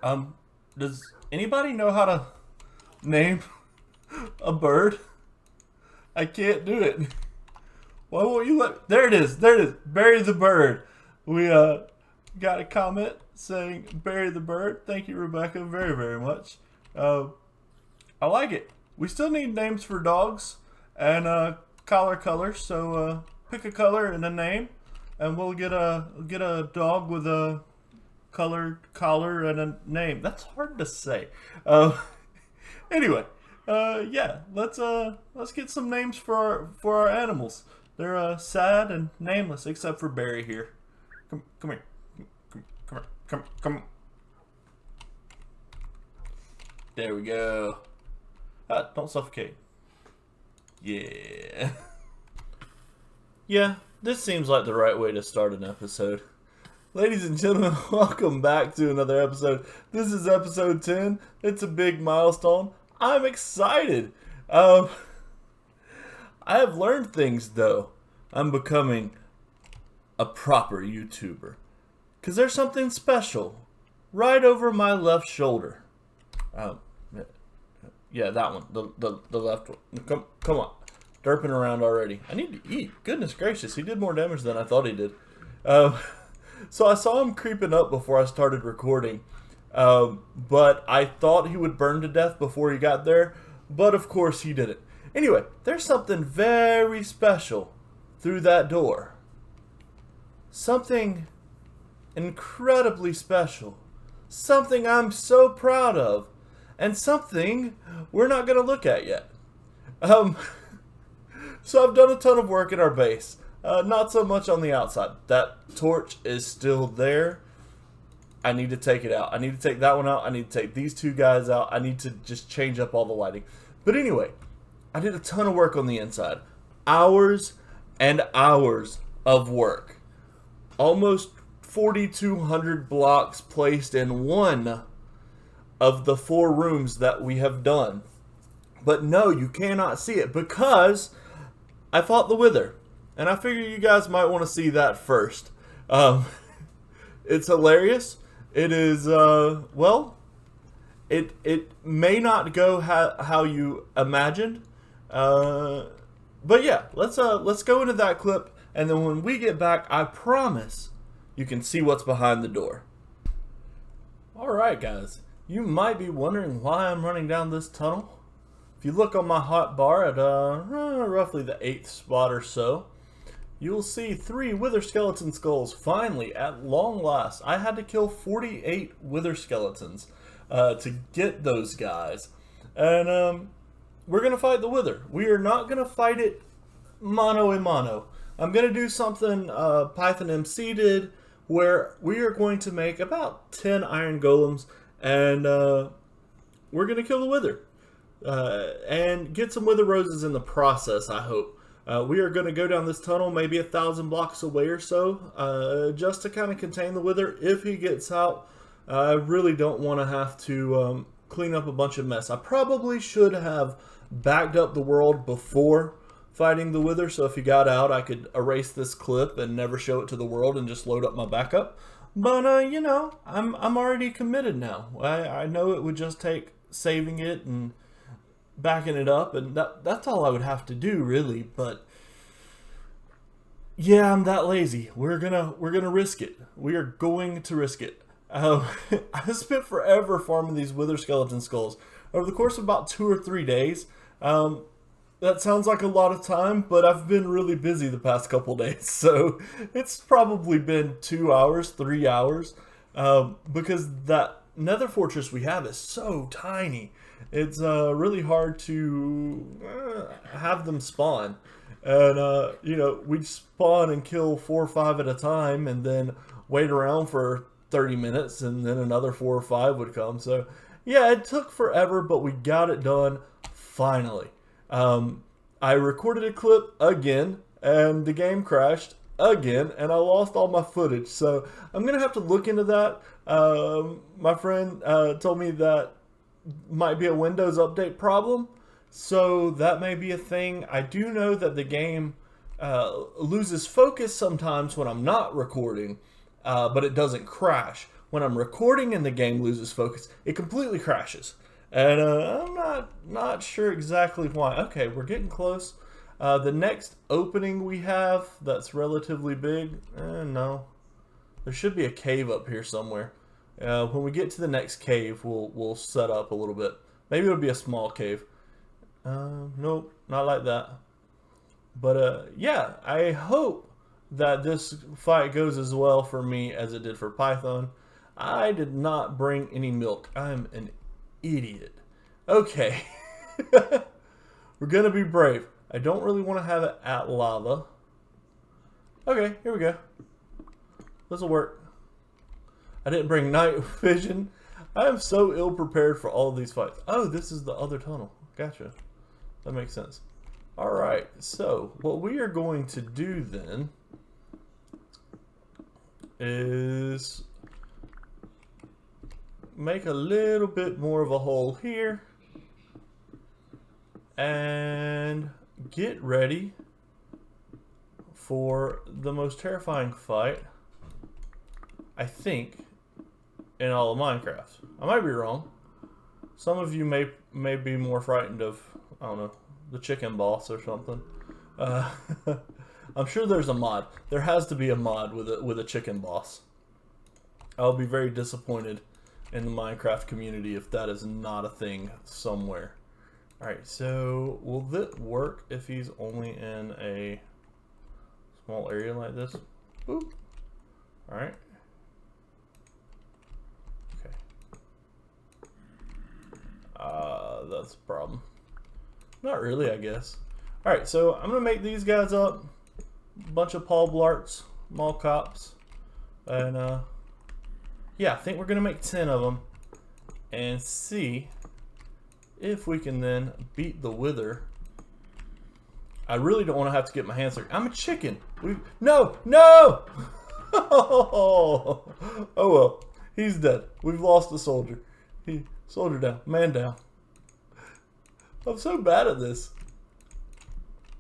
Um, does anybody know how to name a bird? I can't do it. Why won't you let? There it is. There it is. Bury the bird. We got a comment saying bury the bird. Thank you, Rebecca, very very much. I like it. We still need names for dogs and collar colors. So pick a color and a name, and we'll get a dog with a colored collar and a name. That's hard to say. Anyway, yeah, let's get some names for our animals. They're sad and nameless, except for Barry here. Come here. Come. There we go. Don't suffocate. Yeah. Yeah, this seems like the right way to start an episode. Ladies and gentlemen, welcome back to another episode. This is episode 10. It's a big milestone. I'm excited. I have learned things, though. I'm becoming a proper YouTuber. Because there's something special right over my left shoulder. Yeah, that one. The left one. Come on. Derping around already. I need to eat. Goodness gracious, he did more damage than I thought he did. So I saw him creeping up before I started recording. But I thought he would burn to death before he got there. But of course he didn't. Anyway, there's something very special through that door. Something incredibly special. Something I'm so proud of. And something we're not going to look at yet. So I've done a ton of work in our base. Not so much on the outside. That torch is still there. I need to take it out. I need to take that one out. I need to take these two guys out. I need to just change up all the lighting. But anyway, I did a ton of work on the inside. Hours and hours of work. Almost 4,200 blocks placed in one of the 4 rooms that we have done. But no, you cannot see it because I fought the Wither. And I figure you guys might want to see that first. It's hilarious. It is, well, it may not go how you imagined. But yeah, let's go into that clip. And then when we get back, I promise you can see what's behind the door. Alright guys, you might be wondering why I'm running down this tunnel. If you look on my hot bar at roughly the 8th spot or so, you'll see 3 wither skeleton skulls. Finally, at long last, I had to kill 48 wither skeletons to get those guys. And we're going to fight the wither. We are not going to fight it mano a mano. I'm going to do something Python MC did, where we are going to make about 10 iron golems, and we're going to kill the wither. And get some wither roses in the process, I hope. We are going to go down this tunnel maybe 1,000 blocks away or so, just to kind of contain the wither. If he gets out, I really don't want to have to clean up a bunch of mess. I probably should have backed up the world before fighting the wither, so if he got out, I could erase this clip and never show it to the world and just load up my backup. But, you know, I'm already committed now. I know it would just take saving it and backing it up, and that's all I would have to do, really. But yeah, I'm that lazy. We're gonna risk it. We are going to risk it. I spent forever farming these wither skeleton skulls over the course of about 2 or 3 days. That sounds like a lot of time, but I've been really busy the past couple days, so it's probably been 2 hours, 3 hours, because that nether fortress we have is so tiny. It's really hard to have them spawn. And, you know, we'd spawn and kill 4 or 5 at a time and then wait around for 30 minutes and then another 4 or 5 would come. So, yeah, it took forever, but we got it done finally. I recorded a clip again and the game crashed again and I lost all my footage. So, I'm going to have to look into that. My friend told me that might be a Windows update problem, so that may be a thing. I do know that the game loses focus sometimes when I'm not recording, but it doesn't crash. when I'm recording and the game loses focus, it completely crashes. And I'm not sure exactly why. Okay, we're getting close. The next opening we have that's relatively big, no. There should be a cave up here somewhere. When we get to the next cave, we'll set up a little bit. Maybe it'll be a small cave. Nope, not like that. But yeah, I hope that this fight goes as well for me as it did for Python. I did not bring any milk. I'm an idiot. Okay. We're gonna be brave. I don't really want to have it at lava. Okay, here we go. This'll work. I didn't bring night vision. I am so ill prepared for all of these fights. Oh, this is the other tunnel. Gotcha. That makes sense. Alright, so what we are going to do then is make a little bit more of a hole here and get ready for the most terrifying fight, I think, in all of Minecraft. I might be wrong. Some of you may be more frightened of, I don't know, the chicken boss or something. I'm sure there's a mod. There has to be a mod with a chicken boss. I'll be very disappointed in the Minecraft community if that is not a thing somewhere. Alright, so will that work if he's only in a small area like this? Boop. Alright. Okay. That's a problem. Not really, I guess. Alright, so I'm going to make these guys up. A bunch of Paul Blarts, mall cops. And, yeah, I think we're going to make 10 of them. And see if we can then beat the Wither. I really don't want to have to get my hands dirty. I'm a chicken. No! No! Oh well. He's dead. We've lost a soldier. Soldier down. Man down. I'm so bad at this.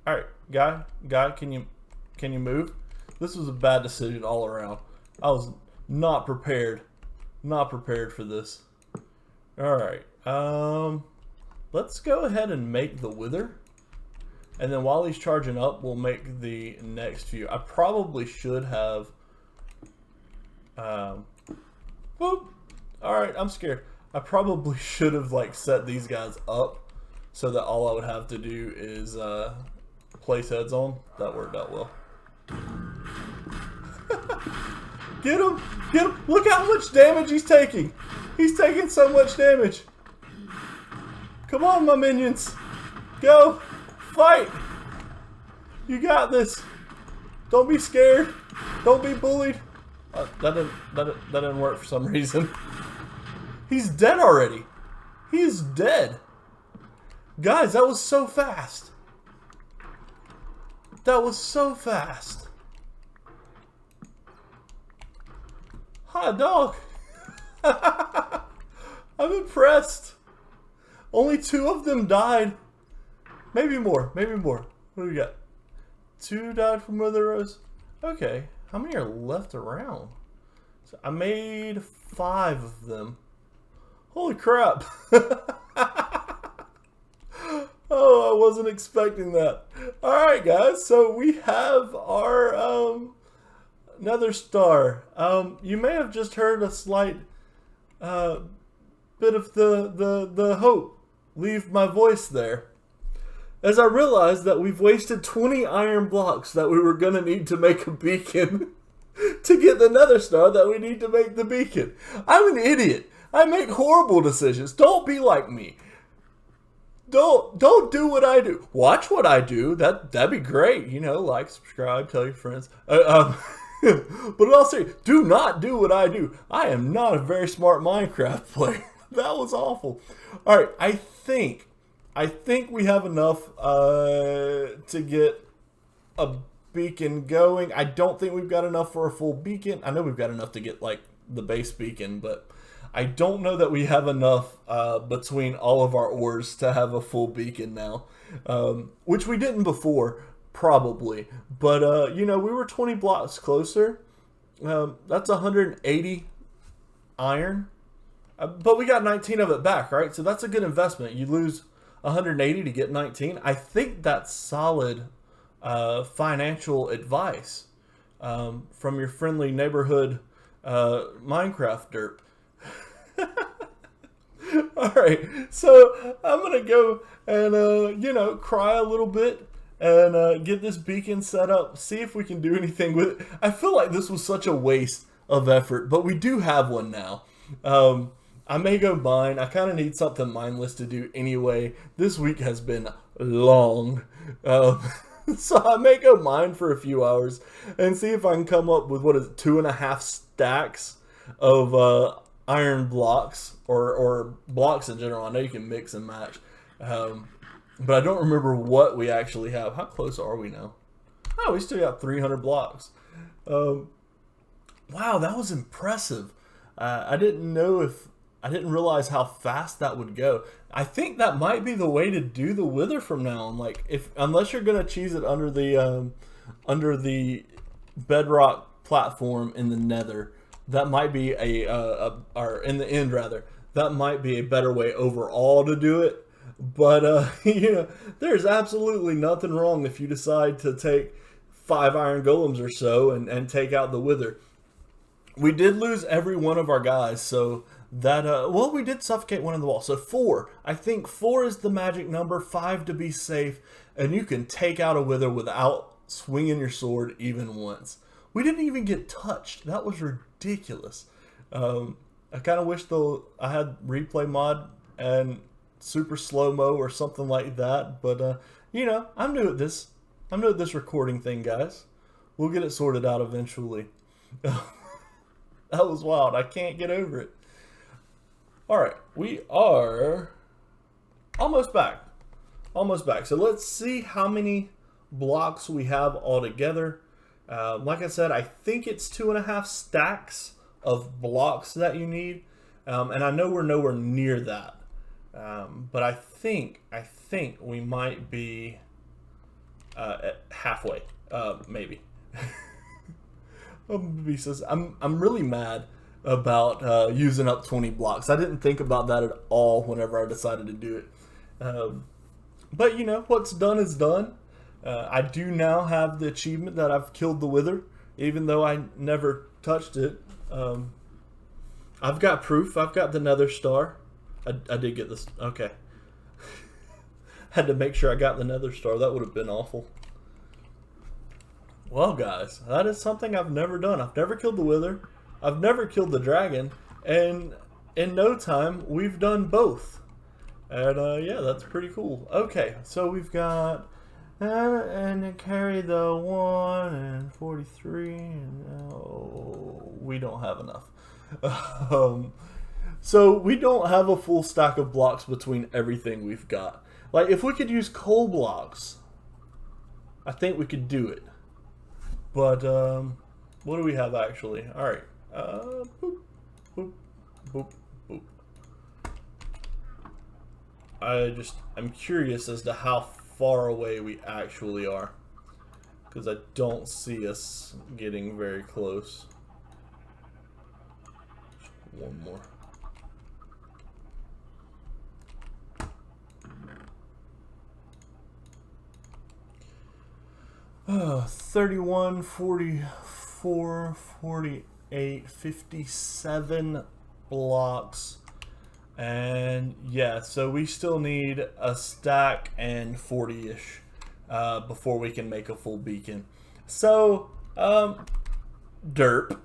Alright, guy, can you move? This was a bad decision all around. I was not prepared. Not prepared for this. Alright. Let's go ahead and make the Wither. And then while he's charging up, we'll make the next few. I probably should have whoop. Alright, I'm scared. I probably should have like set these guys up so that all I would have to do is place heads on. That worked out well. Get him! Get him! Look how much damage he's taking! He's taking so much damage! Come on, my minions! Go! Fight! You got this! Don't be scared! Don't be bullied! That didn't work for some reason. He's dead already! He's dead! Guys, that was so fast! That was so fast! Hi, dog! I'm impressed! Only 2 of them died. Maybe more, maybe more. What do we got? 2 died from Wither Rose? Okay, how many are left around? So I made 5 of them. Holy crap! Oh, I wasn't expecting that. Alright guys, so we have our Nether Star. You may have just heard a slight bit of the hope leave my voice there, as I realized that we've wasted 20 iron blocks that we were going to need to make a beacon to get the Nether Star that we need to make the beacon. I'm an idiot. I make horrible decisions. Don't be like me. Don't do what I do. Watch what I do. That'd be great. You know, like, subscribe, tell your friends. But in all seriousness, do not do what I do. I am not a very smart Minecraft player. That was awful. All right, I think we have enough to get a beacon going. I don't think we've got enough for a full beacon. I know we've got enough to get like the base beacon, but I don't know that we have enough between all of our ores to have a full beacon now, which we didn't before, probably. But, you know, we were 20 blocks closer. That's 180 iron, but we got 19 of it back, right? So that's a good investment. You lose 180 to get 19. I think that's solid financial advice from your friendly neighborhood Minecraft derp. All right, so I'm gonna go and you know, cry a little bit and get this beacon set up. See if we can do anything with it. I feel like this was such a waste of effort, but we do have one now. I may go mine. I kind of need something mindless to do anyway. This week has been long. So I may go mine for a few hours and see if I can come up with, what is it, 2.5 stacks of iron blocks or blocks in general. I know you can mix and match. But I don't remember what we actually have. How close are we now? Oh, we still got 300 blocks. Wow, that was impressive. I didn't realize how fast that would go. I think that might be the way to do the wither from now on. Like, unless you're gonna cheese it under the bedrock platform in the Nether, that might be or in the end rather, that might be a better way overall to do it. But you know, there's absolutely nothing wrong if you decide to take 5 iron golems or so and take out the wither. We did lose every one of our guys, so that, well, we did suffocate one in the wall. So 4. I think 4 is the magic number, 5 to be safe, and you can take out a wither without swinging your sword even once. We didn't even get touched. That was ridiculous. I kind of wish, though, I had replay mod and super slow-mo or something like that, but, you know, I'm new at this. I'm new at this recording thing, guys. We'll get it sorted out eventually. That was wild. I can't get over it. Alright, we are almost back. Almost back. So let's see how many blocks we have altogether. Like I said, I think it's 2.5 stacks of blocks that you need. And I know we're nowhere near that. But I think we might be at halfway, maybe. I'm really mad about using up 20 blocks. I didn't think about that at all whenever I decided to do it. But you know, what's done is done. I do now have the achievement that I've killed the wither, even though I never touched it. I've got proof. I've got the nether star. I did get this. Okay. Had to make sure I got the nether star. That would have been awful. Well, guys, that is something I've never done. I've never killed the wither. I've never killed the dragon. And in no time, we've done both. And yeah, that's pretty cool. Okay, so we've got... and then carry the 1 and 43. And, we don't have enough. So we don't have a full stack of blocks between everything we've got. Like, if we could use coal blocks, I think we could do it. But what do we have actually? All right. Boop, boop, boop, boop. I'm curious as to how far away we actually are, because I don't see us getting very close. Just one more. Oh, 31, 44, 48, 57 blocks. And yeah, so we still need a stack and 40-ish before we can make a full beacon. So, derp.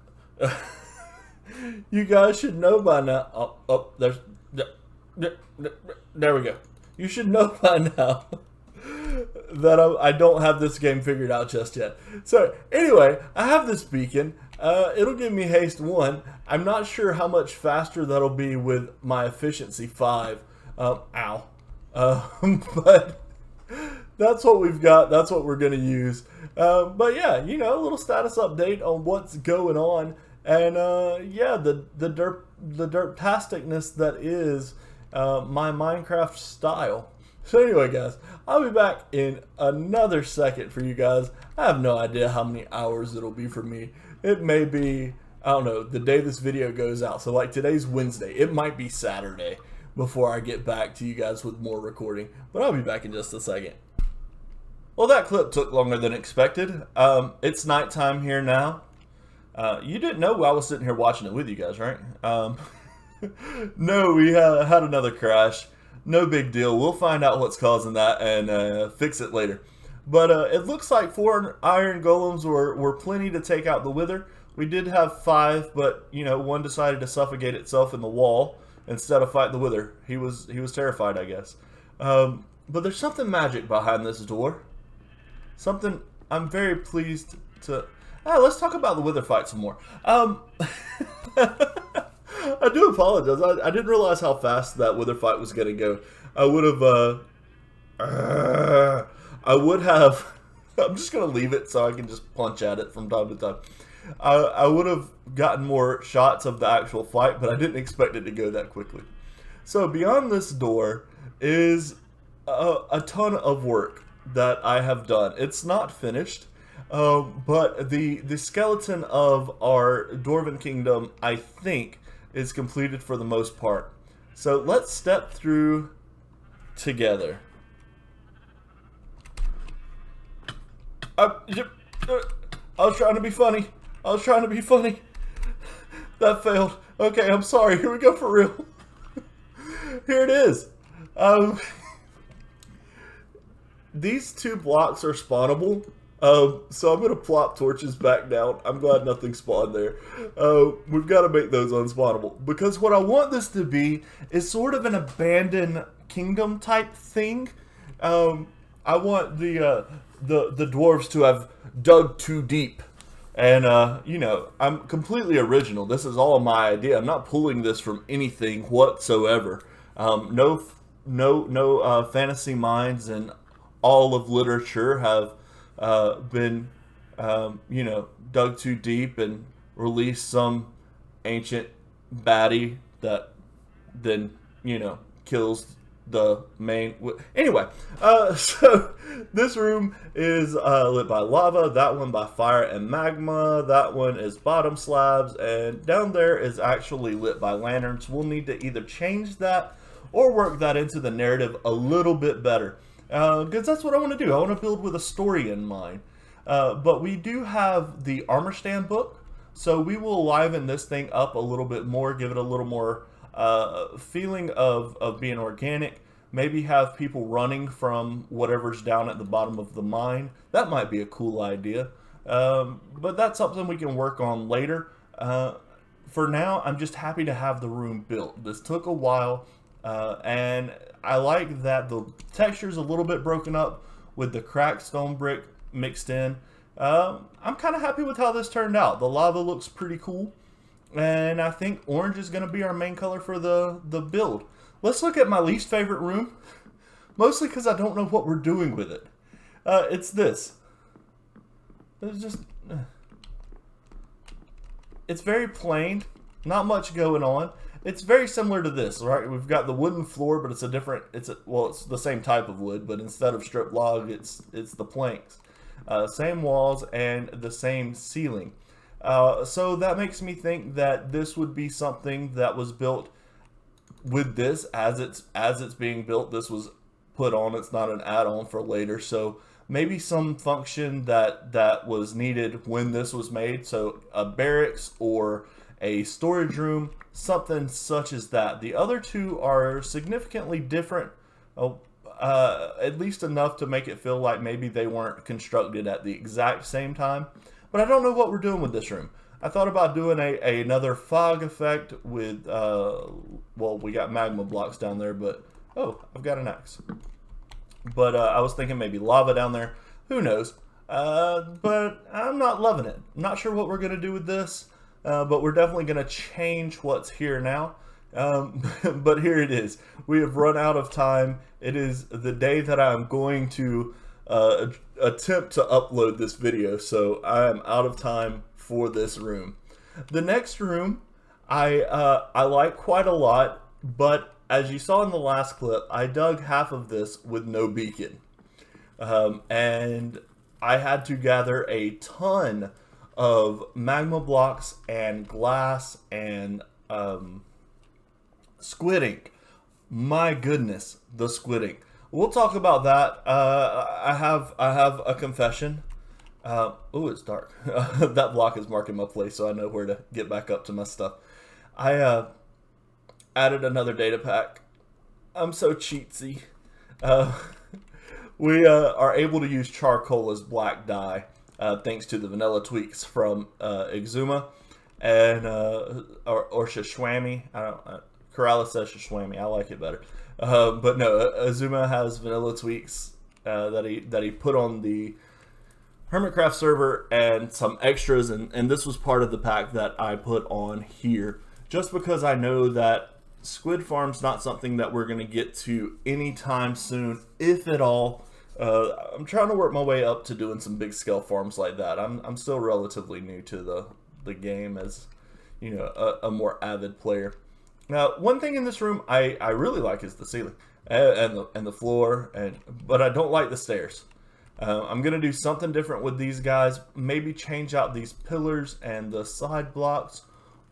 You guys should know by now. There we go. You should know by now that I don't have this game figured out just yet. So anyway, I have this beacon. It'll give me haste 1. I'm not sure how much faster that'll be with my efficiency 5. Ow. But that's what we've got. That's what we're going to use. But yeah, you know, a little status update on what's going on. And yeah, the derptasticness that is my Minecraft style. So anyway, guys, I'll be back in another second for you guys. I have no idea how many hours it'll be for me. It may be I don't know, the day this video goes out. So like today's Wednesday. It might be Saturday before I get back to you guys with more recording. But I'll be back in just a second. Well, that clip took longer than expected. It's nighttime here now. You didn't know I was sitting here watching it with you guys, right? No, we had another crash. No big deal. We'll find out what's causing that and fix it later. But it looks like 4 iron golems were plenty to take out the wither. We did have 5, but you know, one decided to suffocate itself in the wall instead of fight the wither. He was terrified, I guess. But there's something magic behind this door. Something I'm very pleased to. Let's talk about the wither fight some more. I do apologize. I didn't realize how fast that wither fight was going to go. I would have. I'm just going to leave it so I can just punch at it from time to time. I would have gotten more shots of the actual fight, but I didn't expect it to go that quickly. So beyond this door is a ton of work that I have done. It's not finished, but the skeleton of our Dwarven Kingdom, I think, is completed for the most part. So let's step through together. I was trying to be funny. That failed. Okay, I'm sorry. Here we go for real. Here it is. These 2 blocks are spawnable. So I'm going to plop torches back down. I'm glad nothing spawned there. We've got to make those unspawnable. Because what I want this to be is sort of an abandoned kingdom type thing. I want the dwarves to have dug too deep. And, you know, I'm completely original. This is all my idea. I'm not pulling this from anything whatsoever. No fantasy minds and all of literature have been, you know, dug too deep and released some ancient baddie that then, you know, kills the main. Anyway, so this room is lit by lava, that one by fire and magma, that one is bottom slabs, and down there is actually lit by lanterns. We'll need to either change that or work that into the narrative a little bit better, because that's what I want to do. I want to build with a story in mind. But we do have the armor stand book, so we will liven this thing up a little bit more, give it a little more feeling of being organic. Maybe have people running from whatever's down at the bottom of the mine. That might be a cool idea. But that's something we can work on later. For now, I'm just happy to have the room built. This took a while, and I like that the texture's a little bit broken up with the cracked stone brick mixed in. I'm kind of happy with how this turned out. The lava looks pretty cool, and I think orange is going to be our main color for the build. Let's look at my least favorite room, mostly because I don't know what we're doing with it. It's this. There's just... It's very plain, not much going on. It's very similar to this, right? We've got the wooden floor, but it's a different... Well, it's the same type of wood, but instead of strip log, it's the planks. Same walls and the same ceiling. So that makes me think that this would be something that was built with this as it's being built. This was put on. It's not an add-on for later. So maybe some function that was needed when this was made. So a barracks or a storage room, something such as that. The other 2 are significantly different, at least enough to make it feel like maybe they weren't constructed at the exact same time. But I don't know what we're doing with this room. I thought about doing another fog effect with, well, we got magma blocks down there, but, oh, I've got an axe. But I was thinking maybe lava down there. Who knows? But I'm not loving it. I'm not sure what we're going to do with this, but we're definitely going to change what's here now. But here it is. We have run out of time. It is the day that I'm going to attempt to upload this video, so I am out of time for this room. The next room I like quite a lot, but as you saw in the last clip, I dug half of this with no beacon, and I had to gather a ton of magma blocks and glass and squid ink. My goodness, the squid ink. We'll talk about that. I have a confession. Oh, it's dark. That block is marking my place, so I know where to get back up to my stuff. I added another data pack. I'm so cheatsy. We are able to use charcoal as black dye, thanks to the vanilla tweaks from Exuma and or Shishwami. Corrales says Shishwami. I like it better. But no, Exuma has vanilla tweaks that he put on the Hermitcraft server and some extras, and this was part of the pack that I put on here, just because I know that squid farm's not something that we're going to get to anytime soon, if at all. I'm trying to work my way up to doing some big scale farms like that. I'm still relatively new to the game as, you know, a more avid player. Now, one thing in this room I really like is the ceiling and the floor, but I don't like the stairs. I'm going to do something different with these guys. Maybe change out these pillars and the side blocks,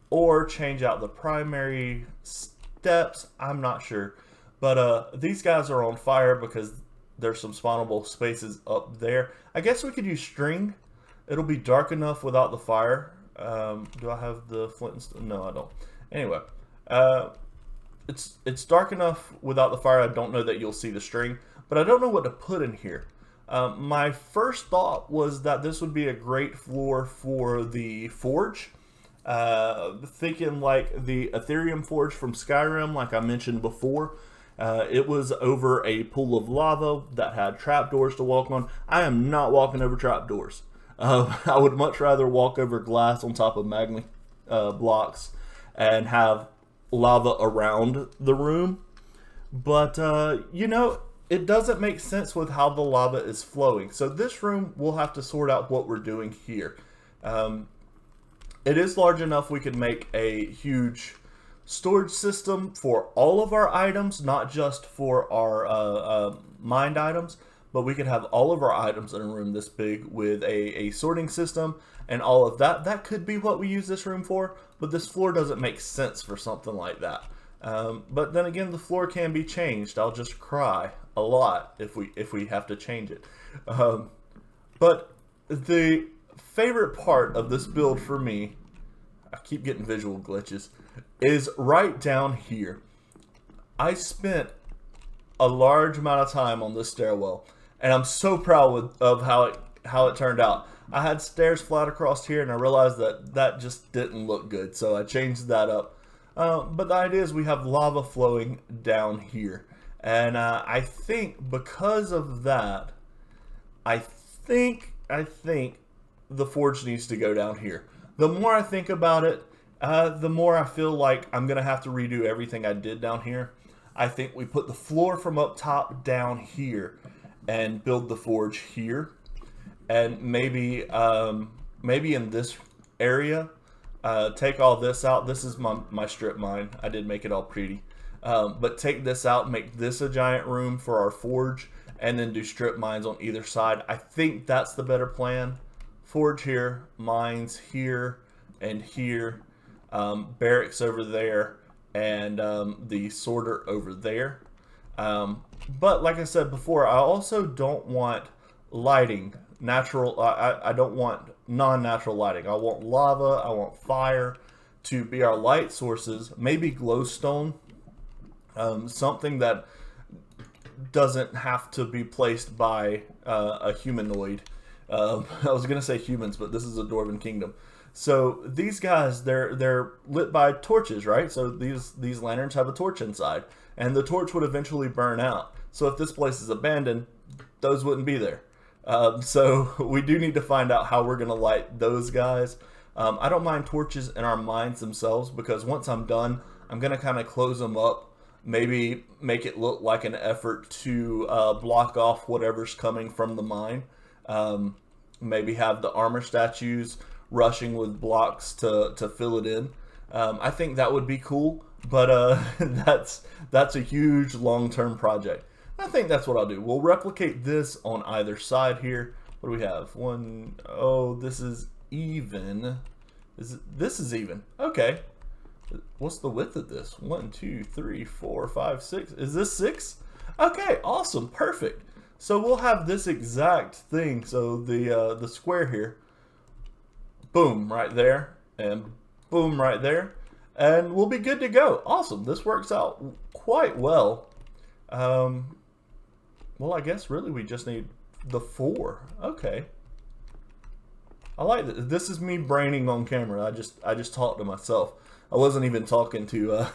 or change out the primary steps. I'm not sure. But these guys are on fire because there's some spawnable spaces up there. I guess we could use string. It'll be dark enough without the fire. Do I have the flint and stone? No, I don't. Anyway, it's dark enough without the fire. I don't know that you'll see the string, but I don't know what to put in here. My first thought was that this would be a great floor for the forge. Thinking like the Ethereum forge from Skyrim, like I mentioned before. It was over a pool of lava that had trapdoors to walk on. I am not walking over trapdoors. I would much rather walk over glass on top of magma blocks and have lava around the room. But, you know, it doesn't make sense with how the lava is flowing. So this room, we'll have to sort out what we're doing here. It is large enough we could make a huge storage system for all of our items, not just for our mined items, but we could have all of our items in a room this big with a sorting system and all of that. That could be what we use this room for, but this floor doesn't make sense for something like that. But then again, the floor can be changed. I'll just cry a lot if we have to change it. But the favorite part of this build for me, I keep getting visual glitches, is right down here. I spent a large amount of time on this stairwell, and I'm so proud of how it turned out. I had stairs flat across here, and I realized that just didn't look good, so I changed that up. But the idea is we have lava flowing down here, and I think because of that, I think the forge needs to go down here. The more I think about it, the more I feel like I'm going to have to redo everything I did down here. I think we put the floor from up top down here and build the forge here. And maybe in this area, take all this out. This is my strip mine. I did make it all pretty. But take this out, make this a giant room for our forge, and then do strip mines on either side. I think that's the better plan. Forge here, mines here and here, barracks over there, and the sorter over there. But like I said before, I also don't want lighting, natural. I don't want non-natural lighting. I want lava, I want fire to be our light sources. Maybe glowstone, something that doesn't have to be placed by a humanoid. I was gonna say humans, but this is a Dwarven kingdom. So these guys, they're lit by torches, right? So these lanterns have a torch inside, and the torch would eventually burn out. So if this place is abandoned, those wouldn't be there. So we do need to find out how we're gonna light those guys. I don't mind torches in our mines themselves, because once I'm done, I'm gonna kind of close them up. Maybe make it look like an effort to block off whatever's coming from the mine. Maybe have the armor statues rushing with blocks to fill it in. I think that would be cool, but that's a huge long-term project. I think that's what I'll do. We'll replicate this on either side here. What do we have? Oh, this is even. This is even. Okay. What's the width of this? 1, 2, 3, 4, 5, 6. Is this 6? Okay, awesome, perfect. So we'll have this exact thing. So the square here, boom, right there, and boom, right there, and we'll be good to go. Awesome. This works out quite well. Well, I guess really we just need the 4. Okay. I like this. This is me braining on camera. I just talked to myself. I wasn't even talking to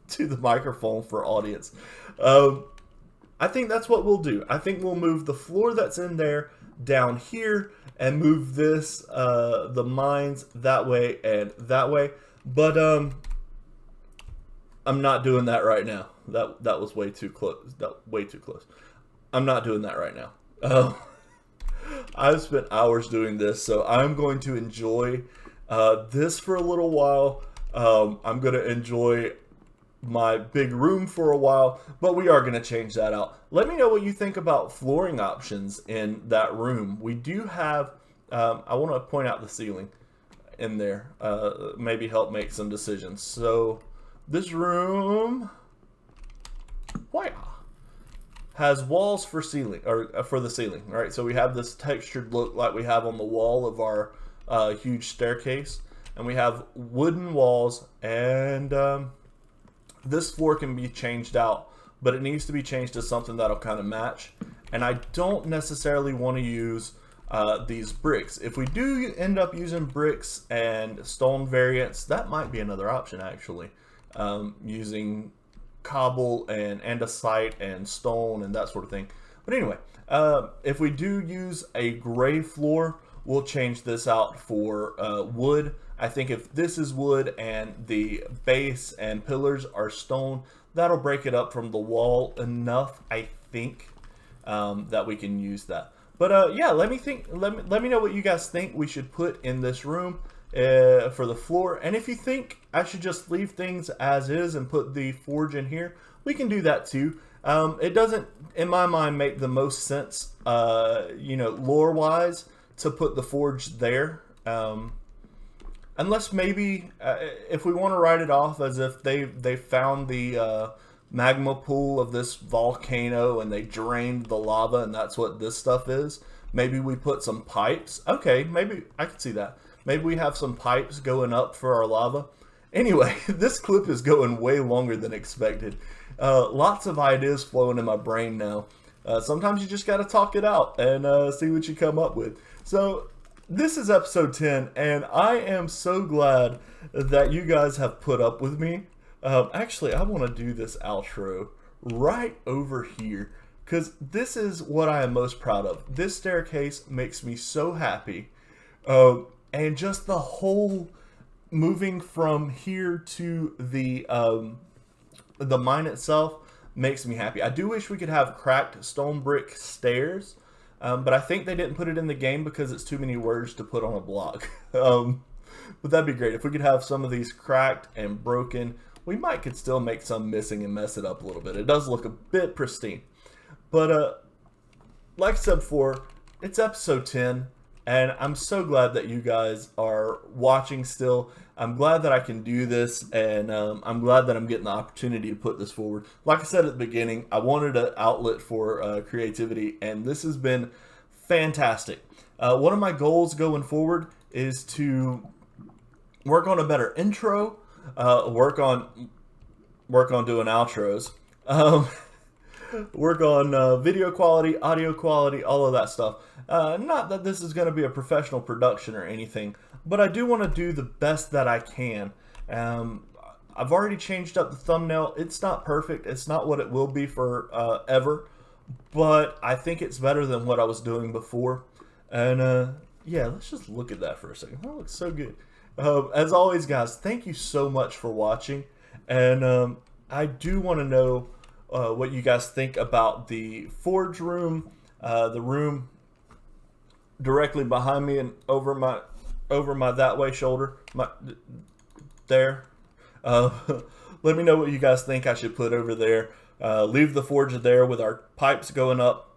to the microphone for audience. I think that's what we'll do. I think we'll move the floor that's in there down here and move this the mines that way and that way. But I'm not doing that right now. That was way too close. Way too close. I'm not doing that right now. I've spent hours doing this, so I'm going to enjoy this for a little while. I'm going to enjoy my big room for a while, but we are going to change that out. Let me know what you think about flooring options in that room. We do have, I want to point out the ceiling in there, maybe help make some decisions. So this room, wow, has walls for ceiling, or for the ceiling, right? So we have this textured look like we have on the wall of our huge staircase, and we have wooden walls, and this floor can be changed out, but it needs to be changed to something that'll kind of match. And I don't necessarily want to use these bricks. If we do end up using bricks and stone variants, that might be another option actually. Using cobble and andesite and stone and that sort of thing. But anyway, if we do use a gray floor, we'll change this out for wood. I think if this is wood and the base and pillars are stone, that'll break it up from the wall enough, I think, that we can use that. But yeah, let me know what you guys think we should put in this room for the floor. And if you think I should just leave things as is and put the forge in here, we can do that too. It doesn't, in my mind, make the most sense, you know, lore-wise, to put the forge there. Unless maybe if we want to write it off as if they found the magma pool of this volcano and they drained the lava and that's what this stuff is, maybe we put some pipes. Okay, maybe I can see that. Maybe we have some pipes going up for our lava. Anyway, this clip is going way longer than expected. Lots of ideas flowing in my brain now. Sometimes you just got to talk it out and see what you come up with. So this is episode 10, and I am so glad that you guys have put up with me. Actually, I want to do this outro right over here, because this is what I am most proud of. This staircase makes me so happy. And just the whole moving from here to the mine itself makes me happy. I do wish we could have cracked stone brick stairs. But I think they didn't put it in the game because it's too many words to put on a block. But that'd be great. If we could have some of these cracked and broken, we could still make some missing and mess it up a little bit. It does look a bit pristine. But like I said before, it's episode 10. And I'm so glad that you guys are watching still. I'm glad that I can do this, and I'm glad that I'm getting the opportunity to put this forward. Like I said at the beginning, I wanted an outlet for creativity, and this has been fantastic. One of my goals going forward is to work on a better intro, work on doing outros, work on video quality, audio quality, all of that stuff. Not that this is going to be a professional production or anything, but I do want to do the best that I can. I've already changed up the thumbnail. It's not perfect. It's not what it will be for ever, but I think it's better than what I was doing before. And yeah, let's just look at that for a second. That looks so good. As always, guys, thank you so much for watching. And I do want to know what you guys think about the forge room, the room directly behind me and over my that way shoulder, there. Let me know what you guys think I should put over there. Leave the forge there with our pipes going up,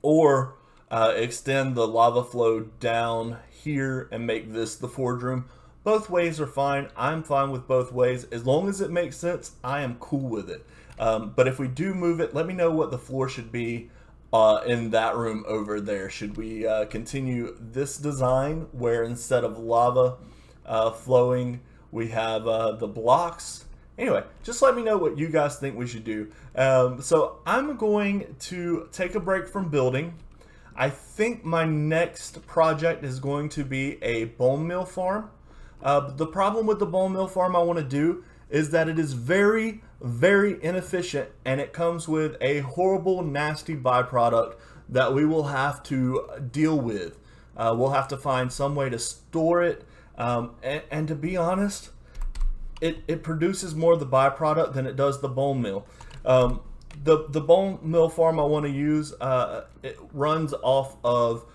or extend the lava flow down here and make this the forge room. Both ways are fine. I'm fine with both ways. As long as it makes sense, I am cool with it. But if we do move it, let me know what the floor should be in that room over there. Should we continue this design where instead of lava flowing, we have the blocks? Anyway, just let me know what you guys think we should do. So I'm going to take a break from building. I think my next project is going to be a bone meal farm. The problem with the bone meal farm I want to do is that it is very, very inefficient, and it comes with a horrible, nasty byproduct that we will have to deal with. We'll have to find some way to store it, and to be honest, it produces more of the byproduct than it does the bone meal. The bone meal farm I want to use, it runs off of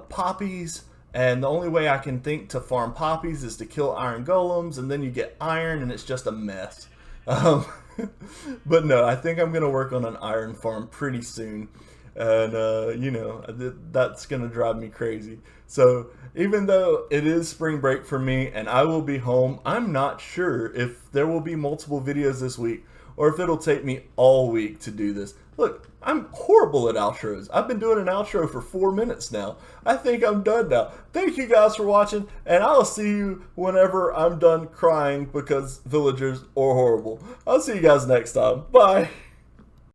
poppies, and the only way I can think to farm poppies is to kill iron golems, and then you get iron, and it's just a mess. But no, I think I'm going to work on an iron farm pretty soon, and you know, that's going to drive me crazy. So even though it is spring break for me and I will be home, I'm not sure if there will be multiple videos this week or if it'll take me all week to do this. Look, I'm horrible at outros. I've been doing an outro for 4 minutes now. I think I'm done now. Thank you guys for watching, and I'll see you whenever I'm done crying because villagers are horrible. I'll see you guys next time. Bye.